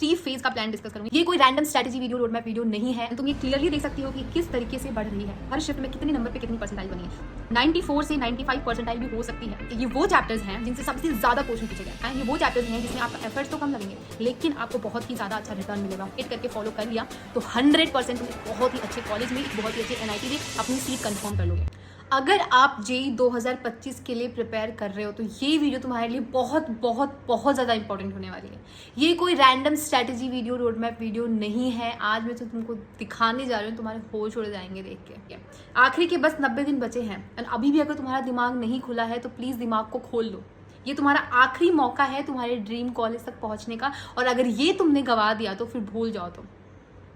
3 phase का plan discuss करूंगी। ये कोई random strategy video, road map video नहीं है। तुम ये क्लियरली देख सकती हो कि किस तरीके से बढ़ रही है, हर शिफ्ट में कितने नंबर पे कितनी परसेंटाइल बनी है। 94 से 95 परसेंटाइल भी हो सकती है। ये वो चैप्टर्स हैं जिनसे सबसे ज्यादा क्वेश्चन पूछे गए हैं। ये वो चैप्टर्स हैं जिसमें आपका एफर्ट्स तो कम लगेंगे लेकिन आपको बहुत ही ज्यादा अच्छा रिटर्न मिलेगा। हिट करके फॉलो कर लिया तो 100% तुम बहुत ही अच्छे कॉलेज में, बहुत ही अच्छे NIT में अपनी सीट कंफर्म कर लोगे। अगर आप JEE 2025 के लिए प्रिपेयर कर रहे हो तो ये वीडियो तुम्हारे लिए बहुत बहुत बहुत ज़्यादा इंपॉर्टेंट होने वाली है। ये कोई random strategy video, road map video नहीं है। आज मैं तो तुमको दिखाने जा रही हूँ, तुम्हारे होश उड़ जाएंगे देख के। आखिरी के बस 90 दिन बचे हैं और अभी भी अगर तुम्हारा दिमाग नहीं खुला है तो प्लीज़ दिमाग को खोल लो। ये तुम्हारा आखिरी मौका है तुम्हारे ड्रीम कॉलेज तक पहुँचने का, और अगर ये तुमने गवा दिया तो फिर भूल जाओ तुम।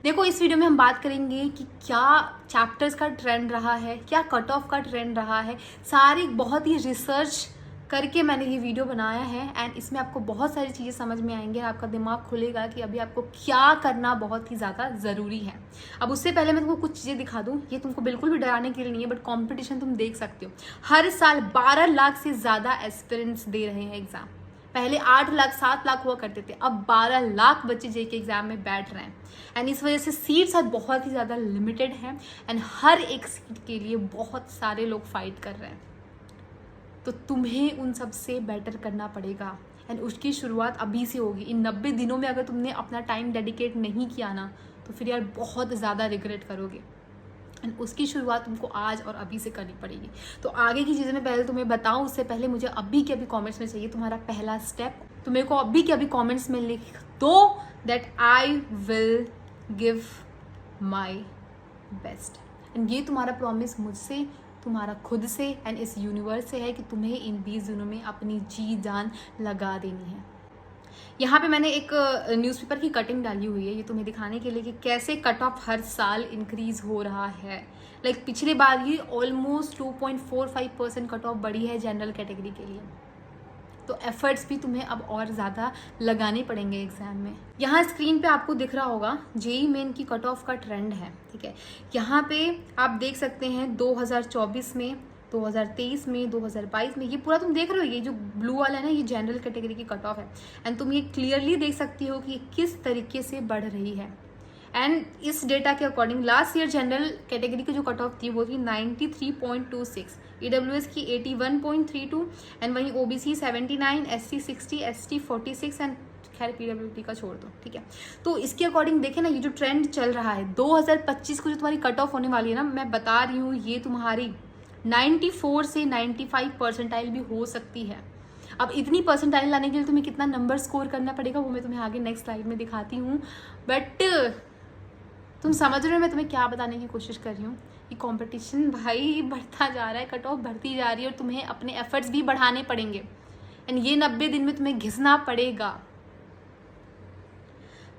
देखो, इस वीडियो में हम बात करेंगे कि क्या चैप्टर्स का ट्रेंड रहा है, क्या कट ऑफ का ट्रेंड रहा है। सारी बहुत ही रिसर्च करके मैंने ये वीडियो बनाया है एंड इसमें आपको बहुत सारी चीज़ें समझ में आएंगी और आपका दिमाग खुलेगा कि अभी आपको क्या करना बहुत ही ज़्यादा ज़रूरी है। अब उससे पहले मैं तुमको कुछ चीज़ें दिखा दूँ। ये तुमको बिल्कुल भी डराने के लिए नहीं है, बट कॉम्पिटिशन तुम देख सकते हो। हर साल 12 लाख से ज़्यादा एस्पिरेंट्स दे रहे हैं एग्ज़ाम। पहले 8 लाख 7 लाख हुआ करते थे, अब 12 लाख बच्चे JEE के एग्जाम में बैठ रहे हैं एंड इस वजह से सीट्स आज बहुत ही ज़्यादा लिमिटेड हैं एंड हर एक सीट के लिए बहुत सारे लोग फाइट कर रहे हैं। तो तुम्हें उन सब से बेटर करना पड़ेगा एंड उसकी शुरुआत अभी से होगी। इन 90 दिनों में अगर तुमने अपना टाइम डेडिकेट नहीं किया ना तो फिर यार बहुत ज़्यादा रिग्रेट करोगे एंड उसकी शुरुआत तुमको आज और अभी से करनी पड़ेगी। तो आगे की चीज़ें मैं पहले तुम्हें बताऊं उससे पहले मुझे अभी के अभी कमेंट्स में चाहिए तुम्हारा पहला स्टेप। तो मेरे को अभी के अभी कमेंट्स में लिख दो that I will give my best. And ये तुम्हारा प्रॉमिस मुझसे, तुम्हारा खुद से एंड इस यूनिवर्स से है कि तुम्हें इन 20 दिनों में अपनी जी जान लगा देनी है। यहाँ पे मैंने एक न्यूज़पेपर की कटिंग डाली हुई है ये तुम्हें दिखाने के लिए कि कैसे कट ऑफ हर साल इंक्रीज हो रहा है। लाइक पिछले बार ही ऑलमोस्ट 2.45% कट ऑफ बढ़ी है जनरल कैटेगरी के लिए। तो एफर्ट्स भी तुम्हें अब और ज़्यादा लगाने पड़ेंगे एग्जाम में। यहाँ स्क्रीन पे आपको दिख रहा होगा JEE मेन की कट ऑफ का ट्रेंड है, ठीक है। यहाँ पे आप देख सकते हैं 2024 में, 2023 में, 2022 में, ये पूरा तुम देख रहे हो। ये जो ब्लू वाला है ना, ये जनरल कैटेगरी की कट ऑफ है एंड तुम ये क्लियरली देख सकती हो कि किस तरीके से बढ़ रही है। एंड इस डेटा के according last year general category की जो कट ऑफ थी वो थी 93.26, EWS की 81.32 एंड वहीं OBC 79, SC 60, ST 46 एंड खैर PWD का छोड़ दो, ठीक है। तो इसके अकॉर्डिंग देखें ना, ये जो ट्रेंड चल रहा है 2025 को जो तुम्हारी कट ऑफ होने वाली है ना, मैं बता रही हूँ ये तुम्हारी 94 से 95 परसेंटाइल भी हो सकती है। अब इतनी परसेंटाइल लाने के लिए तुम्हें कितना नंबर स्कोर करना पड़ेगा वो मैं तुम्हें आगे नेक्स्ट स्लाइड में दिखाती हूँ। बट तुम समझ रहे हो मैं तुम्हें क्या बताने की कोशिश कर रही हूँ कि कंपटीशन भाई बढ़ता जा रहा है, कट ऑफ बढ़ती जा रही है और तुम्हें अपने एफर्ट्स भी बढ़ाने पड़ेंगे एंड ये 90 दिन में तुम्हें घिसना पड़ेगा।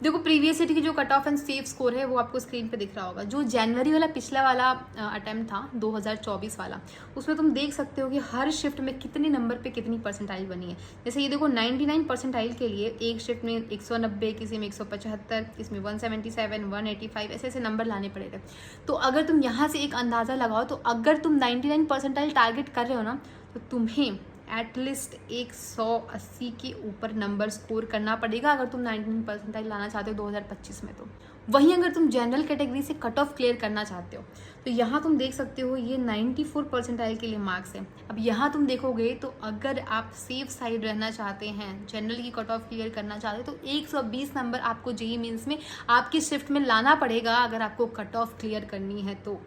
देखो, प्रीवियस ईयर की जो cut off and safe score है वो आपको स्क्रीन पे दिख रहा होगा। जो जनवरी वाला पिछला वाला अटेम्प्ट था 2024 वाला, उसमें तुम देख सकते हो कि हर शिफ्ट में कितने नंबर पे कितनी परसेंटाइल बनी है। जैसे ये देखो 99 परसेंटाइल के लिए एक शिफ्ट में 190, किसी में 175, किसी में 177, 185 ऐसे ऐसे नंबर लाने पड़े थे। तो अगर तुम यहाँ से एक अंदाज़ा लगाओ तो अगर तुम 99 परसेंटाइल टारगेट कर रहे हो ना तो तुम्हें एटलीस्ट 180 के ऊपर नंबर स्कोर करना पड़ेगा अगर तुम 99 परसेंटाइल लाना चाहते हो 2025 में। तो वहीं अगर तुम जनरल कैटेगरी से कट ऑफ क्लियर करना चाहते हो तो यहाँ तुम देख सकते हो ये 94 परसेंटाइल के लिए मार्क्स है। अब यहाँ तुम देखोगे तो अगर आप सेफ साइड रहना चाहते हैं, जनरल की कट ऑफ क्लियर करना चाहते हो तो 120 नंबर आपको JEE मेंस में आपकी शिफ्ट में लाना पड़ेगा अगर आपको कट ऑफ क्लियर करनी है। तो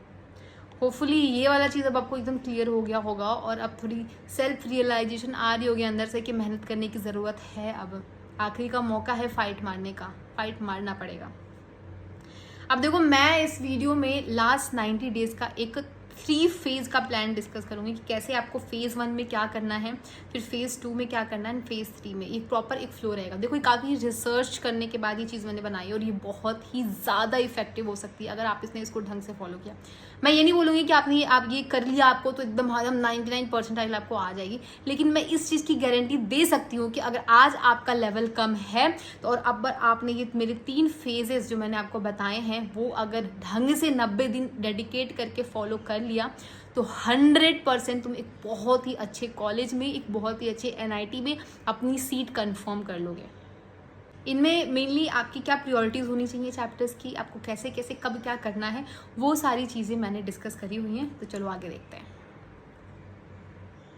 होपफुली ये वाला चीज़ अब आपको एकदम क्लियर हो गया होगा और अब थोड़ी सेल्फ रियलाइजेशन आ रही होगी अंदर से कि मेहनत करने की ज़रूरत है। अब आखिरी का मौका है फाइट मारने का, फाइट मारना पड़ेगा। अब देखो, मैं इस वीडियो में लास्ट 90 डेज़ का एक 3 फेज़ का प्लान डिस्कस करूंगी कि कैसे आपको फेज़ 1 में क्या करना है, फिर फेज़ 2 में क्या करना है एंड फेज़ 3 में। एक प्रॉपर एक फ्लो रहेगा। देखो, ये काफ़ी रिसर्च करने के बाद ये चीज़ मैंने बनाई और ये बहुत ही ज़्यादा इफेक्टिव हो सकती है अगर आप इसने इसको ढंग से फॉलो किया। मैं ये नहीं बोलूँगी कि आप ये कर लिया आपको तो एकदम 99 परसेंटाइल आपको आ जाएगी, लेकिन मैं इस चीज़ की गारंटी दे सकती हूँ कि अगर आज आपका लेवल कम है तो और अब आपने ये मेरे 3 फेजेस जो मैंने आपको बताए हैं वो अगर ढंग से 90 दिन डेडिकेट करके फॉलो कर लिया तो 100% तुम एक बहुत ही अच्छे कॉलेज में, एक बहुत ही अच्छे NIT में अपनी सीट कंफर्म कर लोगे। इनमें मेनली आपकी क्या प्रायोरिटीज़ होनी चाहिए चैप्टर्स की, आपको कैसे कैसे कब क्या करना है, वो सारी चीज़ें मैंने डिस्कस करी हुई हैं। तो चलो आगे देखते हैं।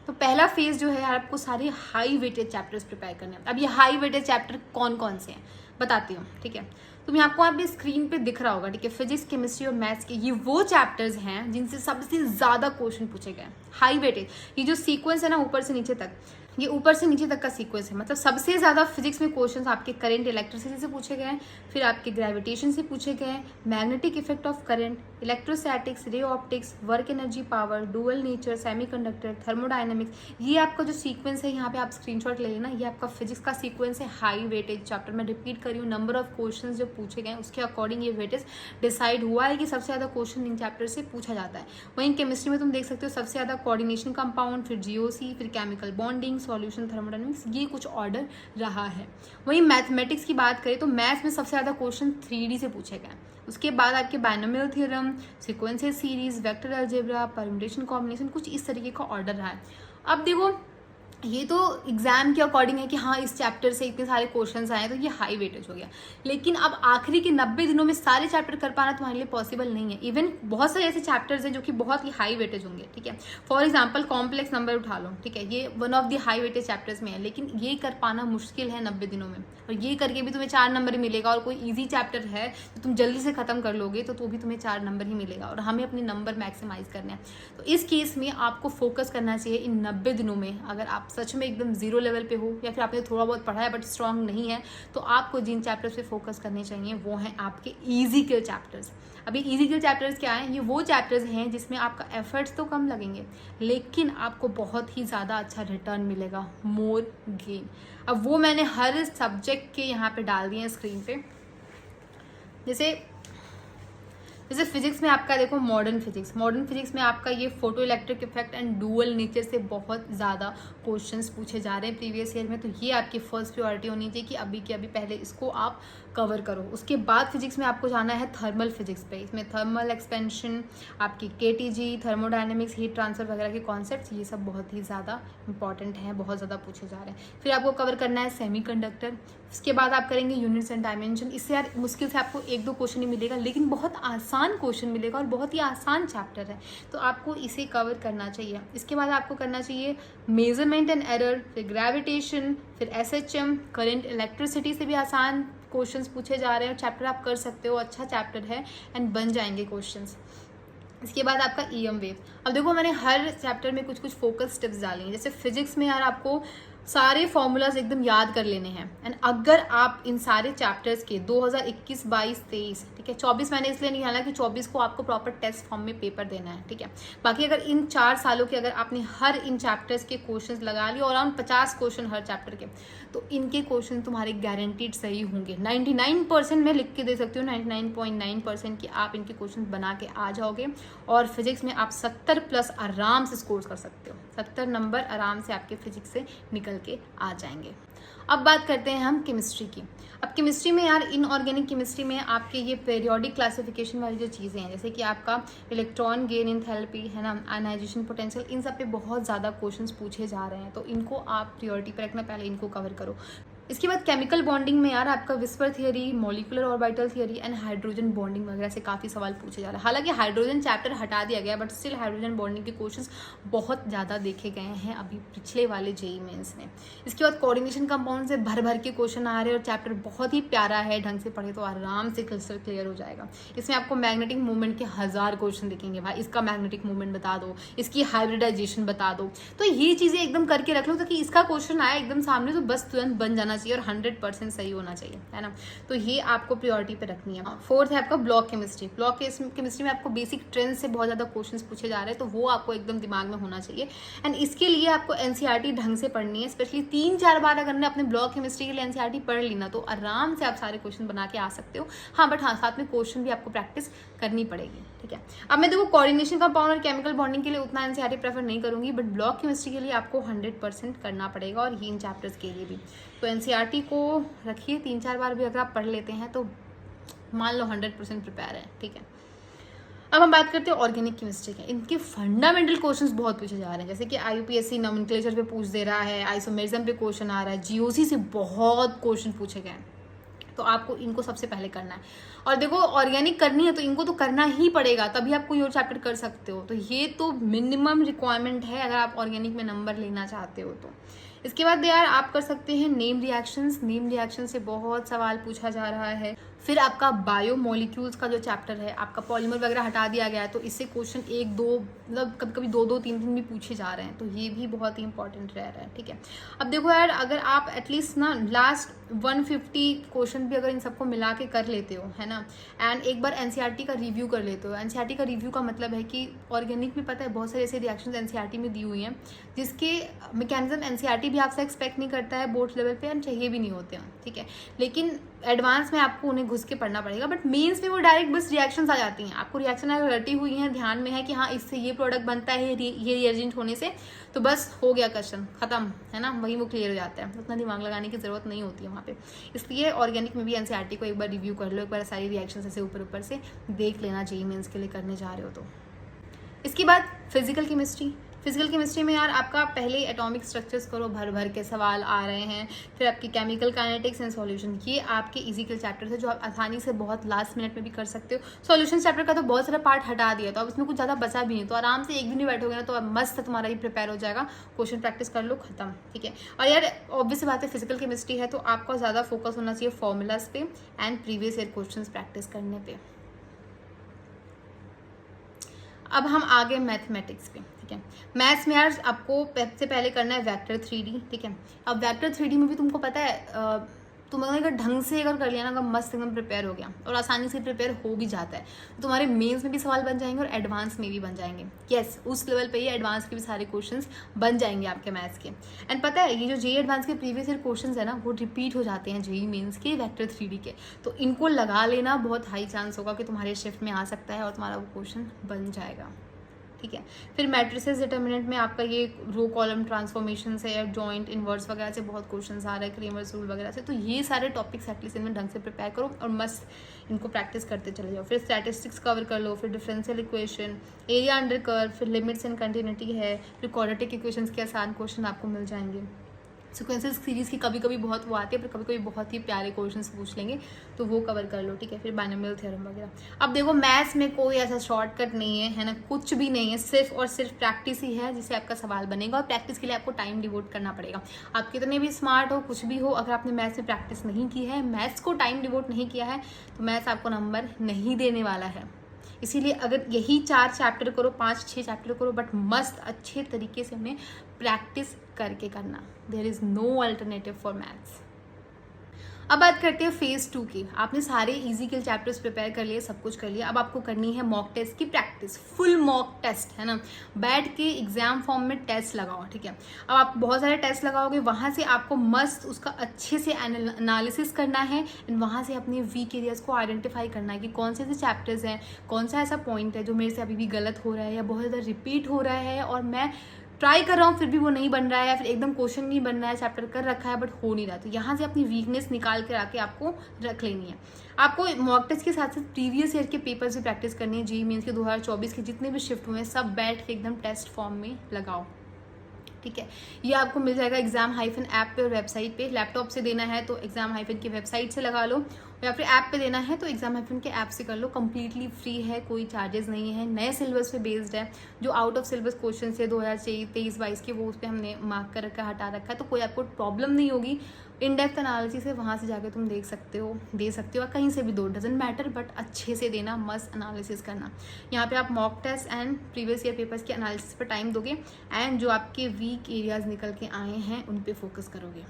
तो पहला फेज जो है यार, आपको सारे हाई वेटेज चैप्टर्स प्रिपेयर करने हैं। अब ये हाई वेटेज चैप्टर कौन कौन से हैं बताती हूँ, ठीक है। तो मैं आपको आप स्क्रीन पे दिख रहा होगा, ठीक है, फिजिक्स, केमिस्ट्री और मैथ्स के ये वो चैप्टर्स हैं जिनसे सबसे ज़्यादा क्वेश्चन पूछे गए, हाई वेटेज। ये जो सीक्वेंस है ना ऊपर से नीचे तक, ये ऊपर से नीचे तक का सीक्वेंस है, मतलब सबसे ज़्यादा फिजिक्स में क्वेश्चंस आपके करंट इलेक्ट्रिसिटी से पूछे गए हैं, फिर आपके ग्रेविटेशन से पूछे गए हैं, magnetic effect of current, electrostatics, ray optics, work energy, power, dual nature, semiconductor, thermodynamics. ये आपका जो सीक्वेंस है, यहाँ पे आप स्क्रीनशॉट ले लेना, ये आपका फिजिक्स का सीक्वेंस है, हाई वेटेज चैप्टर। मैं रिपीट कर रही हूँ, नंबर ऑफ क्वेश्चन जो पूछे गए उसके अकॉर्डिंग ये वेटेज डिसाइड हुआ है कि सबसे ज़्यादा क्वेश्चन इन चैप्टर से पूछा जाता है। वहीं केमिस्ट्री में तुम देख सकते हो सबसे ज़्यादा कोऑर्डिनेशन कंपाउंड, फिर जीओसी, फिर केमिकल बॉन्डिंग, सॉल्यूशन, थर्मोडायनेमिक्स, ये कुछ ऑर्डर रहा है। वहीं मैथमेटिक्स की बात करें तो मैथ्स में सबसे ज़्यादा क्वेश्चन 3D से पूछे गए। उसके बाद आपके binomial theorem, sequential series, vector algebra, permutation combination, कुछ इस तरीके का ऑर्डर रहा है। अब देखो, ये तो एग्जाम के अकॉर्डिंग है कि हाँ इस चैप्टर से इतने सारे क्वेश्चंस आए तो ये हाई वेटेज हो गया, लेकिन अब आखिरी के 90 दिनों में सारे चैप्टर कर पाना तुम्हारे लिए पॉसिबल नहीं है। इवन बहुत सारे ऐसे चैप्टर्स हैं जो कि बहुत ही हाई वेटेज होंगे, ठीक है। फॉर एग्जांपल कॉम्प्लेक्स नंबर उठा लो, ठीक है, ये one of the high weightage chapters में है, लेकिन ये कर पाना मुश्किल है 90 दिनों में, और ये करके भी तुम्हें 4 नंबर ही मिलेगा। और कोई ईजी चैप्टर है तो तुम जल्दी से खत्म कर लोगे तो भी तुम्हें 4 नंबर ही मिलेगा, और हमें अपने नंबर मैक्सिमाइज करने हैं। तो इस केस में आपको फोकस करना चाहिए इन 90 दिनों में। अगर आप सच में एकदम जीरो लेवल पे हो, या फिर आपने थोड़ा बहुत पढ़ा है बट स्ट्रांग नहीं है, तो आपको जिन चैप्टर्स पे फोकस करने चाहिए वो हैं आपके इजी के चैप्टर्स। अभी इजी के चैप्टर्स क्या हैं? ये वो चैप्टर्स हैं जिसमें आपका एफर्ट्स तो कम लगेंगे, लेकिन आपको बहुत ही ज़्यादा अच्छा रिटर्न मिलेगा, मोर गेन। अब वो मैंने हर सब्जेक्ट के यहाँ पे डाल दिए हैं स्क्रीन पे। जैसे फिजिक्स में आपका देखो मॉडर्न फिजिक्स में आपका ये photo electric effect and dual nature से बहुत ज़्यादा क्वेश्चंस पूछे जा रहे हैं प्रीवियस ईयर में। तो ये आपकी फर्स्ट प्रायोरिटी होनी चाहिए कि अभी के अभी पहले इसको आप कवर करो। उसके बाद फिजिक्स में आपको जाना है थर्मल फिजिक्स पे। इसमें थर्मल एक्सपेंशन, आपकी केटीजी, थर्मोडायनेमिक्स, हीट ट्रांसफर वगैरह के कॉन्सेप्ट्स, ये सब बहुत ही ज़्यादा इंपॉर्टेंट हैं, बहुत ज़्यादा पूछे जा रहे हैं। फिर आपको कवर करना है सेमीकंडक्टर। उसके बाद आप करेंगे यूनिट्स एंड डायमेंशन। इससे यार मुश्किल से आपको 1-2 क्वेश्चन ही मिलेगा, लेकिन बहुत आसान क्वेश्चन मिलेगा और बहुत ही आसान चैप्टर है, तो आपको इसे कवर करना चाहिए। इसके बाद आपको करना चाहिए मेजरमेंट एंड एरर, फिर ग्रेविटेशन, फिर एसएचएम, करंट इलेक्ट्रिसिटी से भी आसान क्वेश्चंस पूछे जा रहे हैं। चैप्टर आप कर सकते हो, अच्छा चैप्टर है एंड बन जाएंगे क्वेश्चंस। इसके बाद आपका ईएम वेव। अब देखो मैंने हर चैप्टर में कुछ फोकस टिप्स डाली हैं। जैसे फिजिक्स में यार आपको सारे फॉर्मूलाज एकदम याद कर लेने हैं, एंड अगर आप इन सारे चैप्टर्स के 2021, 22, 23, ठीक है, 24 मैंने इसलिए नहीं डाला कि 24 को आपको प्रॉपर टेस्ट फॉर्म में पेपर देना है, ठीक है। बाकी अगर इन 4 सालों के अगर आपने हर इन चैप्टर्स के क्वेश्चंस लगा लिए, और अराउंड 50 क्वेश्चन हर चैप्टर के, तो इनके क्वेश्चन तुम्हारे गारंटीड सही होंगे। 99% मैं लिख के दे सकती हूँ, 99.9% कि आप इनके क्वेश्चन बना के आ जाओगे, और फिजिक्स में आप 70+ आराम से स्कोर कर सकते हो। 70 नंबर आराम से आपके फिजिक्स से निकल के आ जाएंगे। अब बात करते हैं हम केमिस्ट्री की। अब केमिस्ट्री में यार इनऑर्गेनिक केमिस्ट्री में आपके ये पीरियोडिक क्लासिफिकेशन वाली जो चीज़ें हैं, जैसे कि आपका इलेक्ट्रॉन गेन एंथैल्पी है ना, आयनाइजेशन पोटेंशियल, इन सब पे बहुत ज़्यादा क्वेश्चंस पूछे जा रहे हैं, तो इनको आप प्रायोरिटी पे रखना, पहले इनको कवर करो। इसके बाद केमिकल बॉन्डिंग में यार आपका whisper theory, molecular orbital theory and hydrogen bonding वगैरह से काफ़ी सवाल पूछे जा रहे हैं। हालांकि हाइड्रोजन चैप्टर हटा दिया गया, बट स्टिल हाइड्रोजन बॉन्डिंग के क्वेश्चंस बहुत ज़्यादा देखे गए हैं अभी पिछले वाले जेईई मेंस में। इसके बाद कोऑर्डिनेशन कंपाउंड से भर भर के क्वेश्चन आ रहे हैं, और चैप्टर बहुत ही प्यारा है, ढंग से पढ़े तो आराम से क्रिस्टल क्लियर हो जाएगा। इसमें आपको मैग्नेटिक मूवमेंट के 1000 क्वेश्चन दिखेंगे, भाई इसका मैग्नेटिक मूवमेंट बता दो, इसकी हाइब्रिडाइजेशन बता दो। तो ये चीज़ें एकदम करके रख लो, ताकि इसका क्वेश्चन आया एकदम सामने तो बस तुरंत बन जाना चाहिए, और 100% सही होना चाहिए, है ना। तो ये आपको प्रायोरिटी पे रखनी है। फोर्थ है आपका ब्लॉक केमिस्ट्री। ब्लॉक केमिस्ट्री में आपको बेसिक ट्रेंड्स से बहुत ज़्यादा क्वेश्चंस पूछे जा रहे हैं, तो वो आपको एकदम दिमाग में होना चाहिए। एंड इसके लिए आपको एनसीईआरटी ढंग से पढ़नी है, स्पेशली 3-4 बार अगर अपने ब्लॉक केमिस्ट्री के लिए एनसीईआरटी पढ़ ली ना, तो आराम से आप सारे क्वेश्चन बना के आ सकते हो। हाँ, बट हाँ, साथ में क्वेश्चन भी आपको प्रैक्टिस करनी पड़ेगी, ठीक है। अब मैं देखो कोऑर्डिनेशन कंपाउंड और केमिकल बॉन्डिंग के लिए उतना एनसीईआरटी प्रेफर नहीं करूंगी, बट ब्लॉक केमिस्ट्री के लिए आपको 100% करना पड़ेगा, और इन चैप्टर्स के लिए भी। तो एनसीईआरटी को रखिए, 3-4 बार भी अगर आप पढ़ लेते हैं तो मान लो 100% प्रिपेयर है, ठीक है। अब हम बात करते हैं ऑर्गेनिक केमिस्ट्री के। इनके फंडामेंटल क्वेश्चंस बहुत पूछे जा रहे हैं, जैसे कि आईयूपीएससी नोमेनक्लेचर पे पूछ दे रहा है, आइसोमेरिज्म पे क्वेश्चन आ रहा है, जीओसी से बहुत क्वेश्चन पूछे गए हैं, तो आपको इनको सबसे पहले करना है। और देखो ऑर्गेनिक करनी है तो इनको तो करना ही पड़ेगा, तभी आप कोई और चैप्टर कर सकते हो। तो ये तो मिनिमम रिक्वायरमेंट है अगर आप ऑर्गेनिक में नंबर लेना चाहते हो तो। इसके बाद यार आप कर सकते हैं नेम रिएक्शंस। नेम रिएक्शन से बहुत सवाल पूछा जा रहा है। फिर आपका बायोमोलिक्यूल्स का जो चैप्टर है, आपका पॉलीमर वगैरह हटा दिया गया है, तो इससे क्वेश्चन 1-2 मतलब कभी कभी 2-2 3-3 भी पूछे जा रहे हैं, तो ये भी बहुत ही इंपॉर्टेंट रह रहा है। ठीक है, अब देखो यार अगर आप एटलीस्ट ना लास्ट 150 क्वेश्चन भी अगर इन सबको मिला के कर लेते हो, है ना, एंड एक बार एनसीईआरटी का रिव्यू कर लेते हो। एनसीईआरटी का रिव्यू का मतलब है कि ऑर्गेनिक में पता है बहुत सारे ऐसे रिएक्शंस एनसीईआरटी में दी हुई हैं जिसके मैकेनिज्म एनसीईआरटी भी आपसे एक्सपेक्ट नहीं करता है बोर्ड लेवल पे, एंड चाहिए भी नहीं होते हैं। ठीक है, लेकिन एडवांस में आपको उन्हें घुस के पढ़ना पड़ेगा। बट मेंस में वो डायरेक्ट बस रिएक्शंस आ जाती हैं, आपको रिएक्शन अगर रटी हुई हैं, ध्यान में है कि हाँ इससे ये प्रोडक्ट बनता है ये रिएजेंट होने से, तो बस हो गया क्वेश्चन खत्म, है ना, वही वो क्लियर हो जाता है, उतना दिमाग लगाने की जरूरत नहीं होती है वहाँ पे। इसलिए ऑर्गेनिक में भी एनसीईआरटी को एक बार रिव्यू कर लो, एक बार सारी रिएक्शंस ऐसे ऊपर से देख लेना जेईई मेंस के लिए करने जा रहे हो तो। इसके बाद फिजिकल केमिस्ट्री। फिजिकल केमिस्ट्री में यार आपका पहले एटॉमिक स्ट्रक्चर्स करो, भर के सवाल आ रहे हैं। फिर आपकी केमिकल काइनेटिक्स एंड सॉल्यूशन, ये आपके इजी के चैप्टर्स है जो आप आसानी से बहुत लास्ट मिनट में भी कर सकते हो। सॉल्यूशन चैप्टर का तो बहुत सारा पार्ट हटा दिया, तो अब इसमें कुछ ज़्यादा बचा भी नहीं, तो आराम से एक दिन भी बैठोगे ना तो अब मस्त तुम्हारा ही प्रिपेयर हो जाएगा, क्वेश्चन प्रैक्टिस कर लो, खत्म। ठीक है, और यार ऑब्वियस बात है फिजिकल केमिस्ट्री है तो आपका ज़्यादा फोकस होना चाहिए फॉर्मूलाज पे and previous year question practice करने पे। अब हम आ गए मैथमेटिक्स पे। ठीक है, मैथ्स में यार आपको सबसे पहले करना है वेक्टर 3D। ठीक है, अब वेक्टर 3D में भी तुमको पता है तुमने अगर ढंग से अगर कर लिया ना, अगर मस्त एकदम प्रिपेयर हो गया और आसानी से प्रिपेयर हो भी जाता है, तो तुम्हारे मेंस में भी सवाल बन जाएंगे और एडवांस में भी बन जाएंगे। यस, उस लेवल पे ही एडवांस के भी सारे क्वेश्चंस बन जाएंगे आपके मैथ्स के। एंड पता है ये जो जेईई एडवांस के प्रीवियस ईयर क्वेश्चंस है ना, वो रिपीट हो जाते हैं जेईई मेंस के वेक्टर 3D के, तो इनको लगा लेना, बहुत हाई चांस होगा कि तुम्हारे शिफ्ट में आ सकता है और तुम्हारा वो क्वेश्चन बन जाएगा। ठीक है, फिर मैट्रिसेस डिटर्मिनेंट में आपका ये रो कॉलम ट्रांसफॉर्मेशन से, जॉइंट इन्वर्स वगैरह से बहुत क्वेश्चंस आ रहे हैं, क्रेमर्स रूल वगैरह से, तो ये सारे टॉपिक्स एटलीस्ट इनमें ढंग से प्रिपेयर करो और मस्त इनको प्रैक्टिस करते चले जाओ। फिर स्टैटिस्टिक्स कवर कर लो, फिर differential equation, area under curve, फिर लिमिट्स एंड कंटिन्यूटी है, फिर क्वाड्रेटिक इक्वेशंस के आसान क्वेश्चन आपको मिल जाएंगे। सिक्वेंसेस सीरीज की कभी कभी बहुत वो आती है, पर कभी कभी बहुत ही प्यारे क्वेश्चंस पूछ लेंगे, तो वो कवर कर लो। ठीक है, फिर बाइनोमियल थ्योरम वगैरह। अब देखो मैथ्स में कोई ऐसा शॉर्टकट नहीं है ना, कुछ भी नहीं है, सिर्फ और सिर्फ प्रैक्टिस ही है जिससे आपका सवाल बनेगा, और प्रैक्टिस के लिए आपको टाइम डिवोट करना पड़ेगा। आप कितने भी स्मार्ट हो, कुछ भी हो, अगर आपने मैथ्स में प्रैक्टिस नहीं की है, मैथ्स को टाइम डिवोट नहीं किया है, तो मैथ्स आपको नंबर नहीं देने वाला है। इसीलिए अगर यही 4 चैप्टर करो, 5-6 चैप्टर करो, बट मस्त अच्छे तरीके से उन्हें प्रैक्टिस करके करना। There is no alternative for maths. अब बात करते हैं फेज 2 की। आपने सारे इजी के चैप्टर्स प्रिपेयर कर लिए, सब कुछ कर लिया, अब आपको करनी है मॉक टेस्ट की प्रैक्टिस, फुल मॉक टेस्ट, है ना, बैठ के एग्जाम फॉर्म में टेस्ट लगाओ। ठीक है, अब आप बहुत सारे टेस्ट लगाओगे, वहाँ से आपको मस्त उसका अच्छे से एनालिसिस करना है, एंड वहाँ से अपने वीक एरियाज को आइडेंटिफाई करना है कि कौन से ऐसे चैप्टर्स हैं, कौन सा ऐसा पॉइंट है जो मेरे से अभी भी गलत हो रहा है या बहुत ज़्यादा रिपीट हो रहा है, और मैं ट्राई कर रहा हूँ फिर भी वो नहीं बन रहा है, या फिर एकदम क्वेश्चन नहीं बन रहा है, चैप्टर कर रखा है बट हो नहीं रहा, तो यहाँ से अपनी वीकनेस निकाल कर आके आपको रख लेनी है। आपको मॉक टेस्ट के साथ साथ प्रीवियस ईयर के पेपर से प्रैक्टिस करनी है। जेईई मेंस के 2024 के जितने भी शिफ्ट हुए हैं सब बैठ के एकदम टेस्ट फॉर्म में लगाओ। ठीक है, ये आपको मिल जाएगा एग्जाम-ऐप पे और वेबसाइट पे। लैपटॉप से देना है तो एग्जाम- की वेबसाइट से लगा लो, या फिर ऐप पे देना है तो एग्जाम- के ऐप से कर लो। कम्प्लीटली फ्री है, कोई चार्जेस नहीं है, नए सिलेबस पे बेस्ड है। जो आउट ऑफ सिलेबस क्वेश्चन है 2023-22 के, वो उस पर हमने मार्क कर रखा है, हटा रखा है, तो कोई आपको प्रॉब्लम नहीं होगी। इन डेप्थ एनालिसिस है, वहाँ से जाके तुम देख सकते हो, दे सकते हो, और कहीं से भी दो, डजेंट मैटर, बट अच्छे से देना, मस्त एनालिसिस करना। यहाँ पे आप mock test and previous year papers के एनालिसिस पर टाइम दोगे, एंड जो आपके वीक एरियाज निकल के आए हैं उन पे फोकस करोगे।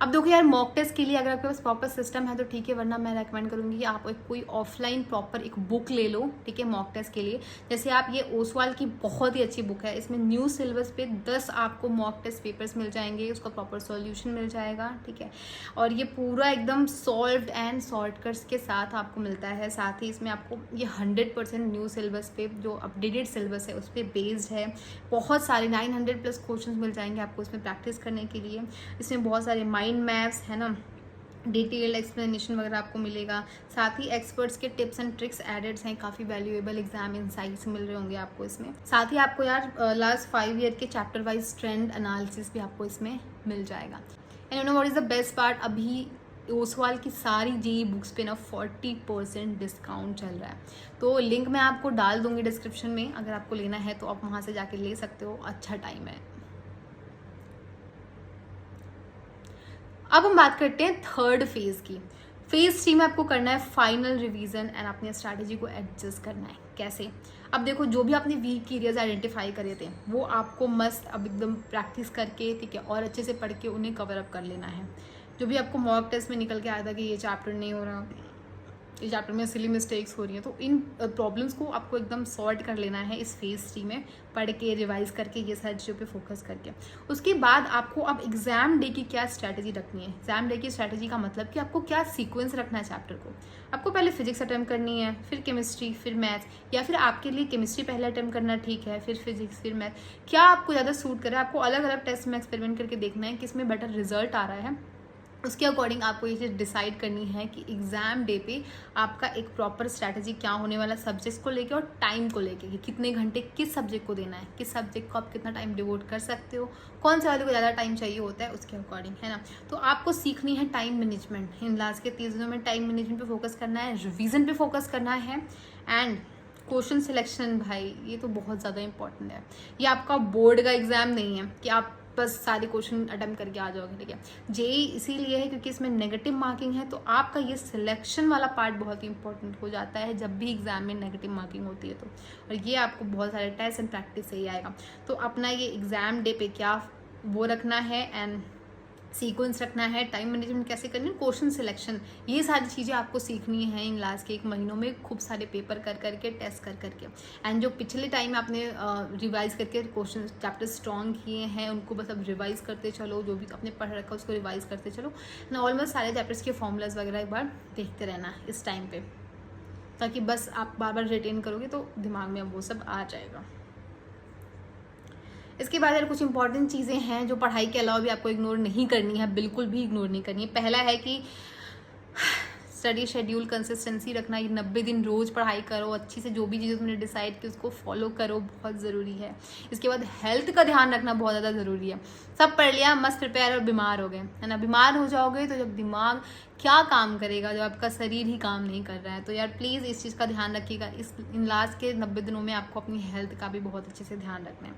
अब देखो यार, मॉक टेस्ट के लिए अगर आपके पास प्रॉपर सिस्टम है तो ठीक है, वरना मैं रेकमेंड करूंगी कि आप कोई ऑफलाइन प्रॉपर एक बुक ले लो। ठीक है, मॉक टेस्ट के लिए जैसे आप ये ओसवाल की बहुत ही अच्छी बुक है, इसमें न्यू सिलेबस पे 10 आपको मॉक टेस्ट पेपर्स मिल जाएंगे, उसका प्रॉपर सॉल्यूशन मिल जाएगा। ठीक है, और ये पूरा एकदम सॉल्व्ड एंड शॉर्टकट्स के साथ आपको मिलता है। साथ ही इसमें आपको ये 100% न्यू सिलेबस पे, जो अपडेटेड सिलेबस है उस पर बेस्ड है। बहुत सारे 900+ क्वेश्चन मिल जाएंगे आपको इसमें प्रैक्टिस करने के लिए। इसमें बहुत सारे माइंड मैप्स, है ना, डिटेल्ड एक्सप्लेनेशन वगैरह आपको मिलेगा। साथ ही एक्सपर्ट्स के टिप्स एंड ट्रिक्स एडेड हैं, काफ़ी वैल्यूएबल एग्जाम इनसाइट्स मिल रहे होंगे आपको इसमें। साथ ही आपको यार लास्ट 5 ईयर के चैप्टर वाइज ट्रेंड एनालिसिस भी आपको इसमें मिल जाएगा। And you know what is the best part, अभी ओसवाल की सारी जेई बुक्स पे ना 40% डिस्काउंट चल रहा है। तो लिंक मैं आपको डाल दूंगी डिस्क्रिप्शन में, अगर आपको लेना है तो आप वहाँ से जाके ले सकते हो, अच्छा टाइम है। अब हम बात करते हैं थर्ड फेज की। फेज 3 में आपको करना है फाइनल रिवीजन एंड अपनी स्ट्रैटेजी को एडजस्ट करना है। कैसे? अब देखो, जो भी आपने वीक एरियाज आइडेंटिफाई करे थे वो आपको मस्त अब एकदम प्रैक्टिस करके, ठीक है, और अच्छे से पढ़ के उन्हें कवर अप कर लेना है। जो भी आपको मॉक टेस्ट में निकल के आया था कि ये चैप्टर नहीं हो रहा, इस चैप्टर में सिली मिस्टेक्स हो रही हैं, तो इन प्रॉब्लम्स को आपको एकदम सॉर्ट कर लेना है इस फेज 3 में, पढ़ के रिवाइज करके ये सारी चीज़ों पे फोकस करके। उसके बाद आपको अब एग्जाम डे की क्या स्ट्रैटेजी रखनी है। एग्जाम डे की स्ट्रैटेजी का मतलब कि आपको क्या सीक्वेंस रखना है चैप्टर को। आपको पहले फिजिक्स अटेम्प्ट करनी है, फिर केमिस्ट्री, फिर मैथ्स, या फिर आपके लिए केमिस्ट्री पहले अटेम्प्ट करना ठीक है, फिर फिजिक्स, फिर मैथ, क्या आपको ज़्यादा सूट करे। आपको अलग अलग टेस्ट में एक्सपेरिमेंट करके देखना है किसमें बेटर रिजल्ट आ रहा है। उसके अकॉर्डिंग आपको ये चीज़ डिसाइड करनी है कि एग्जाम डे पे आपका एक प्रॉपर स्ट्रैटेजी क्या होने वाला सब्जेक्ट्स को लेके और टाइम को लेके, कि कितने घंटे किस सब्जेक्ट को देना है, किस सब्जेक्ट को आप कितना टाइम डिवोट कर सकते हो, कौन से वाले को ज़्यादा टाइम चाहिए होता है, उसके अकॉर्डिंग, है ना। तो आपको सीखनी है टाइम मैनेजमेंट। इन लास्ट के 30 दिनों में टाइम मैनेजमेंट पे फोकस करना है, रिवीजन पे फोकस करना है, एंड क्वेश्चन सिलेक्शन, भाई ये तो बहुत ज़्यादा इंपॉर्टेंट है। ये आपका बोर्ड का एग्जाम नहीं है कि आप बस सारे क्वेश्चन अटेम्प्ट करके आ जाओगे, ठीक है। जेई इसीलिए है क्योंकि इसमें नेगेटिव मार्किंग है, तो आपका ये सिलेक्शन वाला पार्ट बहुत ही इंपॉर्टेंट हो जाता है जब भी एग्जाम में नेगेटिव मार्किंग होती है तो। और ये आपको बहुत सारे टेस्ट एंड प्रैक्टिस से ही आएगा। तो अपना ये एग्जाम डे पे क्या वो रखना है, एंड सीक्वेंस रखना है, टाइम मैनेजमेंट कैसे करनी है, क्वेश्चन सिलेक्शन, ये सारी चीज़ें आपको सीखनी है इन लास्ट के 1 महीनों में, खूब सारे पेपर कर करके, टेस्ट कर करके। एंड जो पिछले टाइम आपने रिवाइज करके क्वेश्चन चैप्टर स्ट्रॉन्ग किए हैं उनको बस अब रिवाइज करते चलो, जो भी आपने पढ़ रखा है उसको रिवाइज करते चलो ना। ऑलमोस्ट सारे चैप्टर्स के फॉर्मूलाज वगैरह एक बार देखते रहना इस टाइम पे, ताकि बस आप बार बार रिटेन करोगे तो दिमाग में अब वो सब आ जाएगा। इसके बाद यार कुछ इंपॉर्टेंट चीज़ें हैं जो पढ़ाई के अलावा भी आपको इग्नोर नहीं करनी है, बिल्कुल भी इग्नोर नहीं करनी है। पहला है कि स्टडी शेड्यूल, कंसिस्टेंसी रखना। ये 90 दिन रोज पढ़ाई करो अच्छी से, जो भी चीज़ें तुमने डिसाइड की उसको फॉलो करो, बहुत ज़रूरी है। इसके बाद हेल्थ का ध्यान रखना बहुत ज़्यादा ज़रूरी है। सब पढ़ लिया, मस्त प्रिपेयर और बीमार हो गए, है ना। बीमार हो जाओगे तो जब दिमाग क्या काम करेगा जब आपका शरीर ही काम नहीं कर रहा है। तो यार प्लीज़ इस चीज़ का ध्यान रखिएगा। इन लास्ट के 90 दिनों में आपको अपनी हेल्थ का भी बहुत अच्छे से ध्यान रखना है।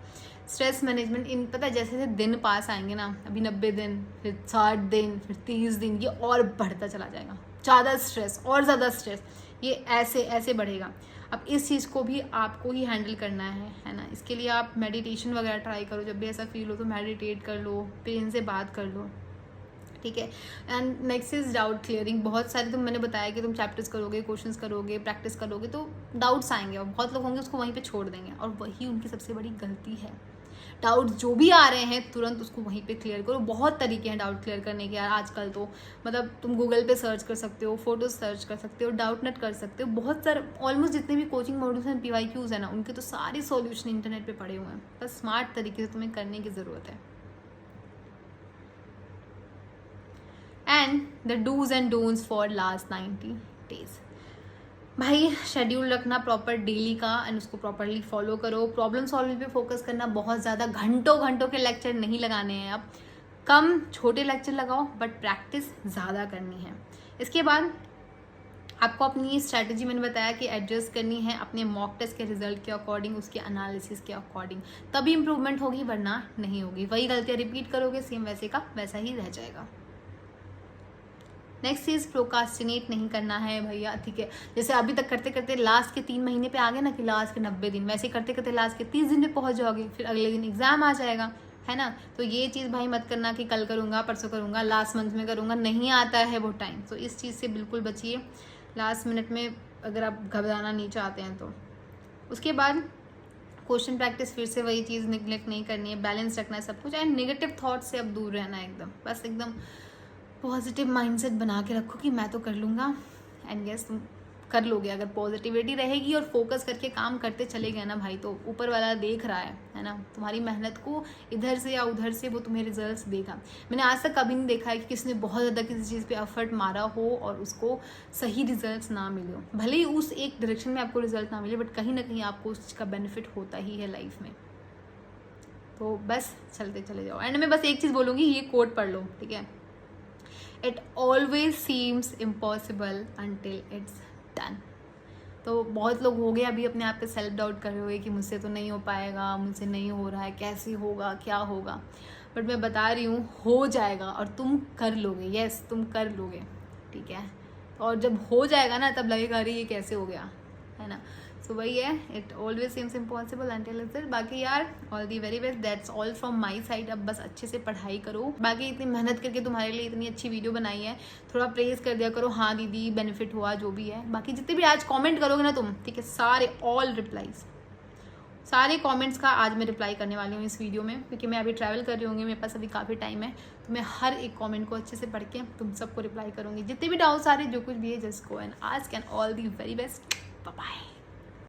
स्ट्रेस मैनेजमेंट, इन पता है जैसे जैसे दिन पास आएंगे ना, अभी 90 दिन, फिर 60 दिन, फिर 30 दिन, ये और बढ़ता चला जाएगा। ज़्यादा स्ट्रेस और ज़्यादा स्ट्रेस, ये ऐसे ऐसे बढ़ेगा। अब इस चीज़ को भी आपको ही हैंडल करना है ना। इसके लिए आप मेडिटेशन वगैरह ट्राई करो, जब भी ऐसा फील हो तो मेडिटेट कर लो, पेन से बात कर लो, ठीक है। And next is doubt clearing. बहुत सारे मैंने बताया कि तुम चैप्टर्स करोगे, क्वेश्चंस करोगे, प्रैक्टिस करोगे तो डाउट्स आएंगे, और बहुत लोग होंगे उसको वहीं पे छोड़ देंगे, और वही उनकी सबसे बड़ी गलती है। डाउट्स जो भी आ रहे हैं तुरंत उसको वहीं पे क्लियर करो। बहुत तरीके हैं डाउट क्लियर करने के यार आजकल तो, मतलब तुम गूगल पे सर्च कर सकते हो, फोटोज सर्च कर सकते हो, डाउट नेट कर सकते हो, बहुत सारे ऑलमोस्ट जितने भी कोचिंग मॉड्यूल्स हैं, PYQs है ना, उनके तो सारे सॉल्यूशन इंटरनेट पे पड़े हुए हैं। बस स्मार्ट तरीके से तुम्हें करने की ज़रूरत है। And the dos and don'ts for last 90 days. भाई शेड्यूल रखना प्रॉपर डेली का, एंड उसको प्रॉपरली फॉलो करो। प्रॉब्लम सॉल्विंग पे फोकस करना, बहुत ज़्यादा घंटों घंटों के लेक्चर नहीं लगाने हैं। अब कम छोटे लेक्चर लगाओ, बट प्रैक्टिस ज़्यादा करनी है। इसके बाद आपको अपनी स्ट्रैटेजी मैंने बताया कि एडजस्ट करनी है अपने मॉक टेस्ट के रिजल्ट के अकॉर्डिंग, उसके एनालिसिस के अकॉर्डिंग, तभी इंप्रूवमेंट होगी, वरना नहीं होगी। वही गलतियाँ रिपीट करोगे, सेम वैसे का वैसा ही रह जाएगा। नेक्स्ट चीज़, प्रोकास्टिनेट नहीं करना है भैया, ठीक है। जैसे अभी तक करते करते लास्ट के 3 महीने पे आ गए ना, कि लास्ट के 90 दिन, वैसे करते करते लास्ट के 30 दिन पे पहुंच जाओगे, फिर अगले दिन एग्जाम आ जाएगा, है ना। तो ये चीज़ भाई मत करना कि कल करूँगा, परसों करूँगा, लास्ट मंथ में करूँगा, नहीं आता है वो टाइम। तो इस चीज़ से बिल्कुल बचिए लास्ट मिनट में, अगर आप घबराना नहीं चाहते हैं तो। उसके बाद क्वेश्चन प्रैक्टिस, फिर से वही चीज़ निगलेक्ट नहीं करनी है, बैलेंस रखना है सब कुछ, एंड नेगेटिव थॉट से अब दूर रहना है एकदम। बस एकदम पॉजिटिव माइंडसेट बना के रखो कि मैं तो कर लूँगा, एंड यस तुम कर लोगे। अगर पॉजिटिविटी रहेगी और फोकस करके काम करते चले गए ना भाई, तो ऊपर वाला देख रहा है ना, तुम्हारी मेहनत को इधर से या उधर से वो तुम्हें रिजल्ट्स देगा। मैंने आज तक कभी नहीं देखा है कि किसने बहुत ज़्यादा किसी चीज़ पे एफर्ट मारा हो और उसको सही रिजल्ट्स ना मिले हो। भले ही उस एक डायरेक्शन में आपको रिजल्ट ना मिले, बट कहीं ना कहीं आपको उस चीज़ का बेनिफिट होता ही है लाइफ में। तो बस चलते चले जाओ। एंड मैं बस एक चीज़ बोलूँगी, ये कोट पढ़ लो, ठीक है। It always seems impossible until it's done. तो बहुत लोग हो गए अभी अपने आप पे सेल्फ डाउट कर रहे हुए कि मुझसे तो नहीं हो पाएगा, मुझसे नहीं हो रहा है, कैसे होगा, क्या होगा। बट मैं बता रही हूँ हो जाएगा और तुम कर लोगे। यस, तुम कर लोगे, ठीक है। और जब हो जाएगा ना तब लगेगा अरे ये कैसे हो गया, है ना। सो वही है, it always seems impossible until it's done. बाकी यार all the very best, that's all from my side. अब बस अच्छे से पढ़ाई करो। बाकी इतनी मेहनत करके तुम्हारे लिए इतनी अच्छी वीडियो बनाई है, थोड़ा प्रेज कर दिया करो, हाँ दीदी बेनिफिट हुआ जो भी है। बाकी जितने भी आज कॉमेंट करोगे ना तुम, ठीक है, सारे ऑल रिप्लाईज, सारे कमेंट्स का आज मैं रिप्लाई करने वाली हूँ इस वीडियो में, क्योंकि मैं अभी ट्रैवल कर रही हूँगी, मेरे पास अभी काफ़ी टाइम है। तो मैं हर एक कमेंट को अच्छे से पढ़ के तुम सबको रिप्लाई करूँगी। जितने भी डाउट्स आ रहे जो कुछ भी है, just go and ask and all the very best. Bye bye.